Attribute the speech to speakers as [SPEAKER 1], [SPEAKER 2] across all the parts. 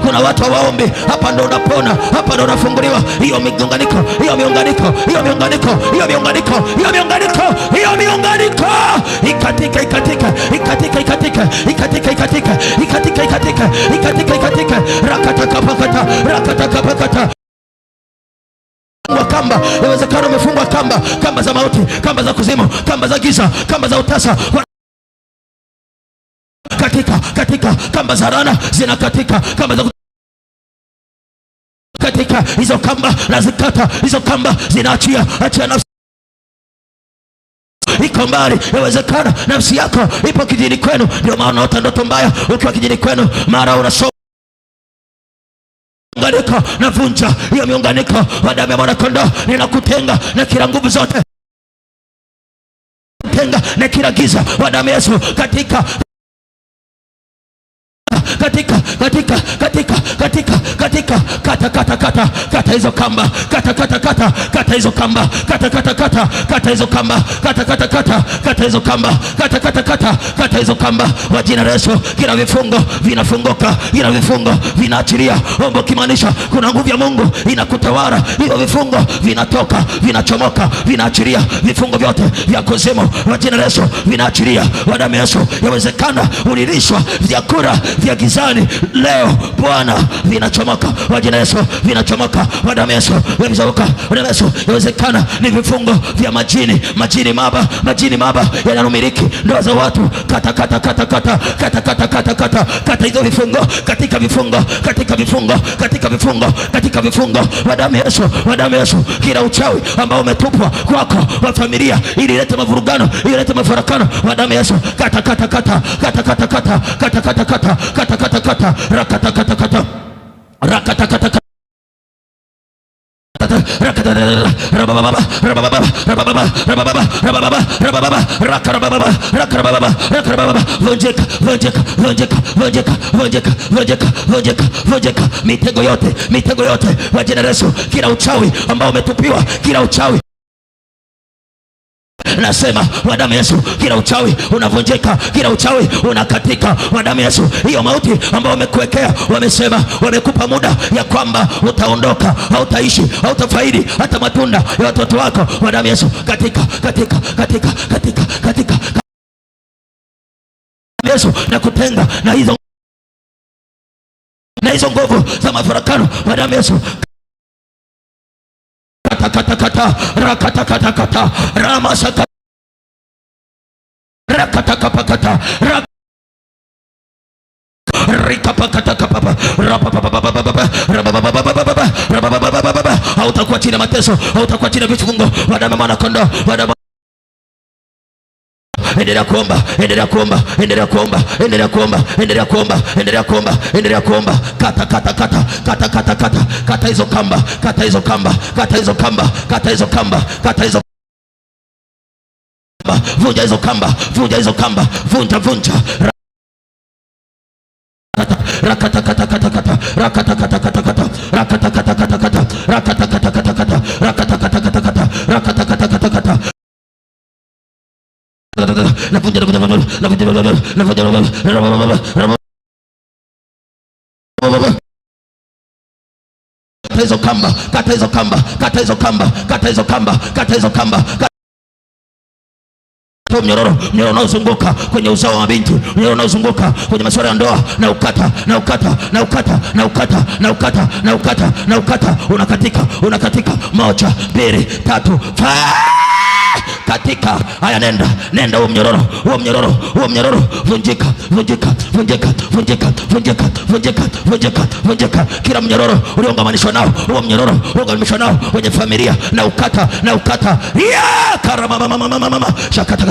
[SPEAKER 1] Kuna watu waombi. Hapa ndo unapona, hapa ndo unafunguliwa. Hiyo miunganiko ikatika rakatakapakata kamba. Inawezekana umefungwa kamba za mauti, kamba za kuzimu, kamba za giza, kamba za utasa, katika kamba za rana zinakatika, kamba za katika hizo kamba na zikata, hizo kamba zinaachia nafsi iko mbali. Inawezekana nafsi yako ipo kijini kwenu, ndio maana unaota ndoto mbaya ukiwa kijini kwenu, mara unasoma miunganiko. Navunja hiyo miunganiko wa damu ya mwanakondoo. Ninakutenga na kila nguvu zote, kutenga na kila giza wa damu ya Yesu katika kata hizo kamba, kata hizo kamba, kata hizo kamba, kata hizo kamba kwa jina la Yesu. Kila vifungo vinafunguka, kila vifungo vinaachilia. Omba kimaanisha kuna nguvu ya Mungu inakutawala. Hiyo vifungo vinatoka, vinachomoka, vinaachilia. Vifungo vyote vya kuzimu kwa jina la Yesu vinaachilia kwa damu ya Yesu. Yawezekana ulilishwa vyakula vya gizani, leo Bwana vinachomoka kwa jina la Yesu, vinachomoka kwa damu ya Yesu, vinachomoka kwa damu ya Yesu. Yawezekana ni vifungo vya majini maba yanamiliki ndoa za watu. Kata hizo vifungo, katika vifungo kwa damu ya Yesu, kwa damu ya Yesu. Kila uchawi ambao umetupwa kwako wa familia ili ilete mavurugano, ili ilete mafarakano, kwa damu ya Yesu kata vunjika mitego yote kwa jina la Yesu. Kila uchawi ambao umetupiwa, kila uchawi nasema kwa damu ya Yesu, kila uchawi unavunjika, kila uchawi unakatika kwa damu ya Yesu. Hiyo mauti ambao wamekuwekea, wamesema, wamekupa muda ya kwamba utaondoka, hautaishi, hautafaidi hata matunda ya watoto wako, kwa damu ya Yesu katika Yesu, na kutenga na hizo nguvu za mafarakano kwa damu ya Yesu. Rakatakata ramasaka rakatakapakata hautakuwa chini ya mateso, hautakuwa chini ya vifungo kwa damu ya mwanakondoo. Endelea kuomba. Kata hizo kamba. Vunja hizo kamba. Mnyororo unaozunguka kwenye uzao wa binti, mnyororo unaozunguka kwenye masuala ya ndoa, na ukata, unakatika 1 2 3 katika haya. Nenda huo mnyororo vunjika. Kila mnyororo uliounganishwa nao, huo mnyororo uliounganishwa nao kwenye familia, na ukata shakata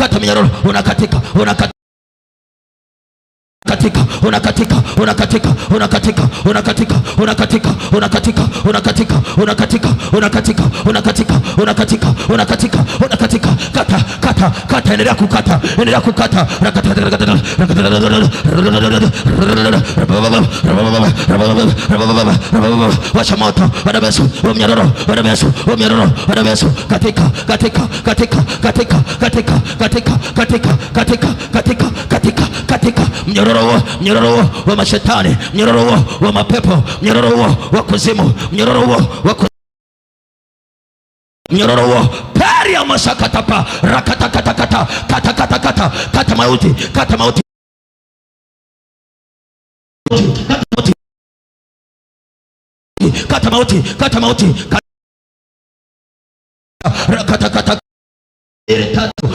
[SPEAKER 1] kata minyororo, unakatika. Katika unakatika unakatika unakatika unakatika unakatika unakatika unakatika unakatika unakatika unakatika unakatika unakatika unakatika kata kata kata, endelea kukata, endelea kukata. Washa moto wadamesu umnyororo wadamesu umnyororo wadamesu katika katika katika katika katika katika katika katika katika katika katika mnyororo wa mashetani, mnyororo wa mapepo, mnyororo wa kuzimu, mnyororo peria masakatapa rakata kata kata kata kata kata kata mauti kata mauti kata mauti kata mauti rakata kata tatu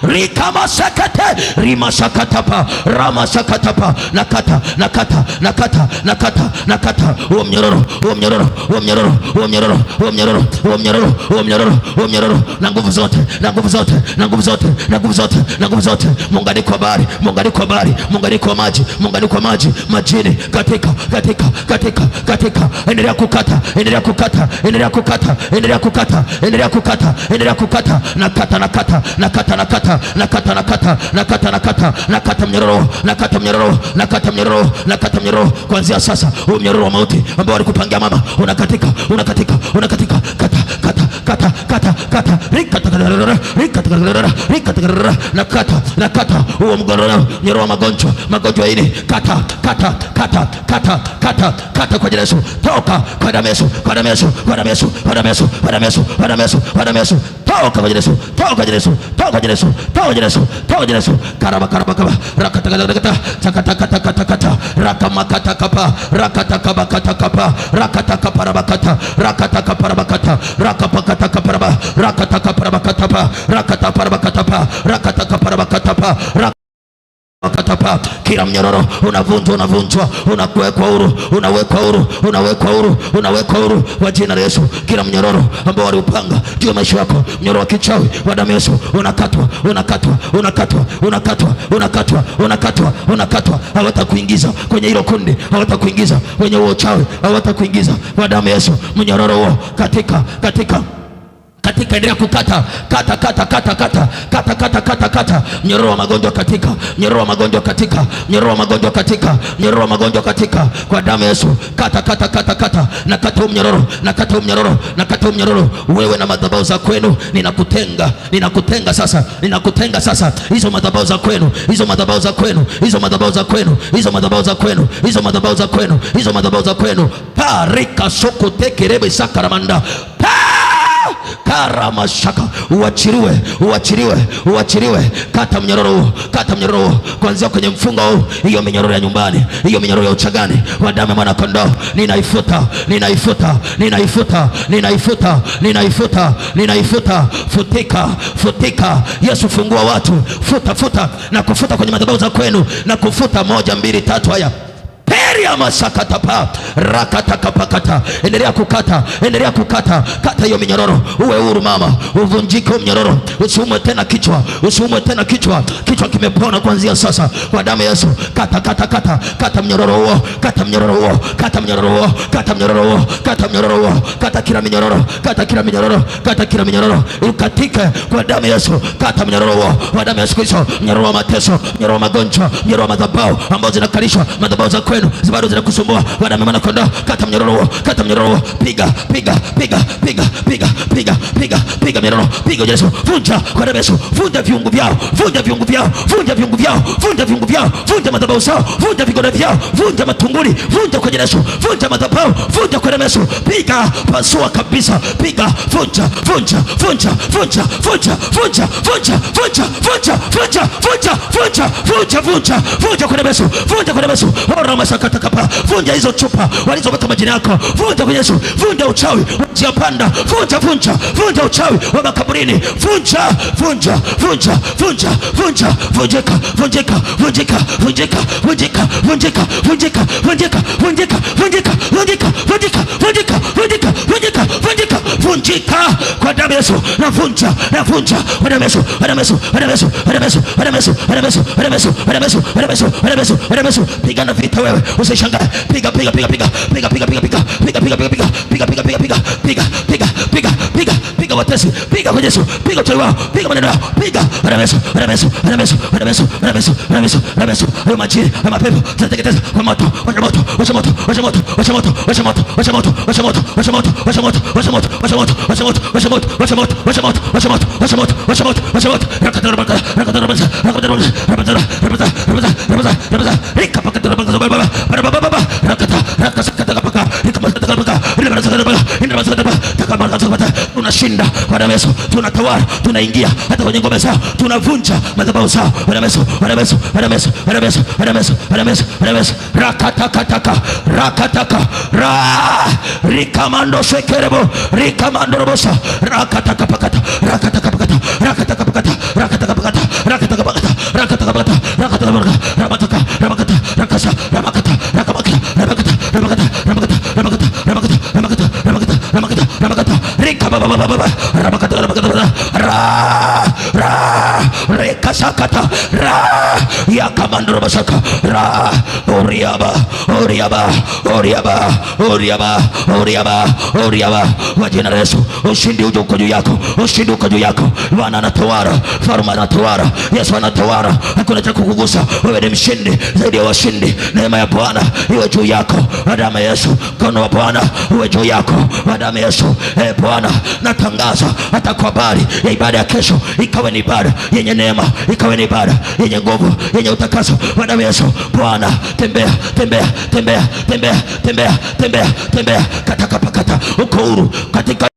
[SPEAKER 1] rikama sakate rima sakatapa rama sakatapa nakata nakata nakata nakata nakata huo mnyororo huo mnyororo huo mnyororo huo mnyororo huo mnyororo huo mnyororo huo mnyororo huo mnyororo na nguvu zote na nguvu zote na nguvu zote na nguvu zote na nguvu zote, muunganiko wa bahari, muunganiko wa bahari, muunganiko wa maji, muunganiko wa maji majini katika katika katika katika, endelea kukata, endelea kukata, endelea kukata, endelea kukata, endelea kukata, endelea kukata, nakata nakata nakata nakata nakata nakata nakata nakata nakata mnyororo nakata mnyororo nakata mnyororo nakata mnyororo kuanzia sasa. Huu mnyororo wa mauti ambao walikupangia mama unakatika unakatika unakatika kata kata kata kata kata rikata rikata rikata nakata nakata huo mnyororo wa magonjwa magonjwa hili kata kata kata kata kata kata kwa Yesu, toka kwa damu Yesu, kwa damu Yesu, kwa damu Yesu, kwa damu Yesu, kwa damu Yesu, kwa damu Yesu, kwa damu Yesu, toka kwa Yesu, toka kwa Yesu, toka kwa Yesu, toka kwa Yesu, toka kwa Yesu, karaba karaba kaba rakata rakata takata kata kata kata rakama kata kapa rakata kaba kata kapa rakata kapa rabakata rakata kapa rabakata rakapa kata kapa raba rakata kapa rabakata pa rakata kapa rabakata pa rakata kapa rabakata pa katapa. Kila mnyororo unavunjwa unavunjwa, unawekwa huru, unawekwa huru, unawekwa huru, unawekwa huru kwa jina la Yesu. Kila mnyororo ambao waliupanga juu ya maisha yako, mnyororo wa kichawi wa damu Yesu, unakatwa unakatwa unakatwa unakatwa unakatwa unakatwa unakatwa. Hawatakuingiza kwenye hilo kundi, hawatakuingiza kwenye huo uchawi, hawatakuingiza kwa damu Yesu. Mnyororo huo katika endelea kukata kata kata kata kata kata kata kata kata mnyororo wa magonjwa katika, mnyororo wa magonjwa katika, mnyororo wa magonjwa katika, mnyororo wa magonjwa katika kwa damu Yesu. Kata kata kata kata na kata mnyororo na kata mnyororo na kata mnyororo. Wewe na madhabahu za kwenu ninakutenga, ninakutenga sasa, ninakutenga sasa. Hizo madhabahu za kwenu, hizo madhabahu za kwenu, hizo madhabahu za kwenu, hizo madhabahu za kwenu, hizo madhabahu za kwenu, hizo madhabahu za kwenu. Parika soko tekerebe sakaramanda karama shaka, uachiliwe, uachiliwe, uachiliwe. Kata mnyororo huo, kata mnyororo huo kuanzia kwenye mfungo huu. Hiyo minyororo ya nyumbani, hiyo minyororo ya uchagani wa damu ya mwana kondoo, ninaifuta, ninaifuta, ninaifuta, ninaifuta, ninaifuta, ninaifuta. Futika, futika. Yesu fungua watu, futa, futa na kufuta kwenye madhabahu za kwenu na kufuta. 1 2 3 haya peria masakatapa rakata kapakata. Endelea kukata, endelea kukata. Kata hiyo minyororo, uwe huru mama, uvunjike mnyororo, usiumwe tena kichwa, usiumwe tena kichwa. Kichwa kimepona kuanzia sasa kwa damu ya Yesu. Kata kata kata kata mnyororo huo, kata mnyororo huo, kata mnyororo huo, kata mnyororo huo, kata mnyororo huo, kata kila minyororo, kata kila minyororo, kata kila minyororo ukatike kwa damu ya Yesu. Kata mnyororo huo kwa damu ya Yesu Kristo. Mnyororo wa mateso, mnyororo wa magonjwa, mnyororo wa madhabahu ambazo zinakalishwa, madhabahu za kwenu bado zinakusumbua kwa damu ya mwana kondoo. Kata mnyororo huo, kata mnyororo huo. Piga piga piga piga piga piga piga piga mnyororo, piga Yesu. Vunja kwa damu ya Yesu, vunja viungu vyao, vunja viungu vyao, vunja viungu vyao, vunja viungu vyao, vunja madhabahu zao, vunja vigoda vyao, vunja matunguli, vunja kwa Yesu, vunja madhabahu, vunja kwa damu ya Yesu. Piga, pasua kabisa, piga, vunja, vunja, vunja, vunja, vunja, vunja, vunja, vunja, vunja, vunja, vunja, vunja, vunja, vunja, vunja kwa damu ya Yesu, vunja kwa damu ya Yesu. Ora masakata kapa, vunja hizo chupa walizoweka majina yako, vunja kwa Yesu, vunja uchawi njia panda, vunja, vunja, vunja uchawi wa makaburini, vunja, vunja, vunja, vunja, vunja, vunjika, vunjika, vunjika, vunjika, vunjika, vunjika, vunjika, vunjika, vunjika, vunjika, vunjika, vunjika, vunjika, vunjika, vunjika, vunjika, vunjika, navunjika kwa damu ya Yesu, navunja kwa damu ya Yesu, pigana vita wewe, usishangae, piga watesi, piga kwa Yesu, piga kwa wao, piga maneno yao, piga hayo majini, hayo mapepo tunateketeza kwa moto, tunashinda kwa damu ya Yesu, tunatawala, tunaingia hata kwenye ngome zao, tunavunja madhabahu zao kwa damu ya Yesu, rakatakataka rikamando shekerebo rikamando robosa rakatakapakata rekasakata yakamandoro basaka oriaba kwa jina la Yesu. Ushindi uje uko juu yako, ushindi uko juu yako. Bwana anatawala, Farma anatawala, Yesu anatawala, hakuna cha kukugusa. Wewe ni mshindi zaidi ya washindi. Neema ya Bwana iwe juu yako, damu ya Yesu, mkono wa Bwana uwe juu yako, damu ya Yesu. Bwana natangaza hata kwa habari ya ibada ya kesho, ikawe ni ibada yenye neema, ikawe ni ibada yenye nguvu, yenye utakaso wa damu ya Yesu. Bwana tembea katakapakata, uko huru katika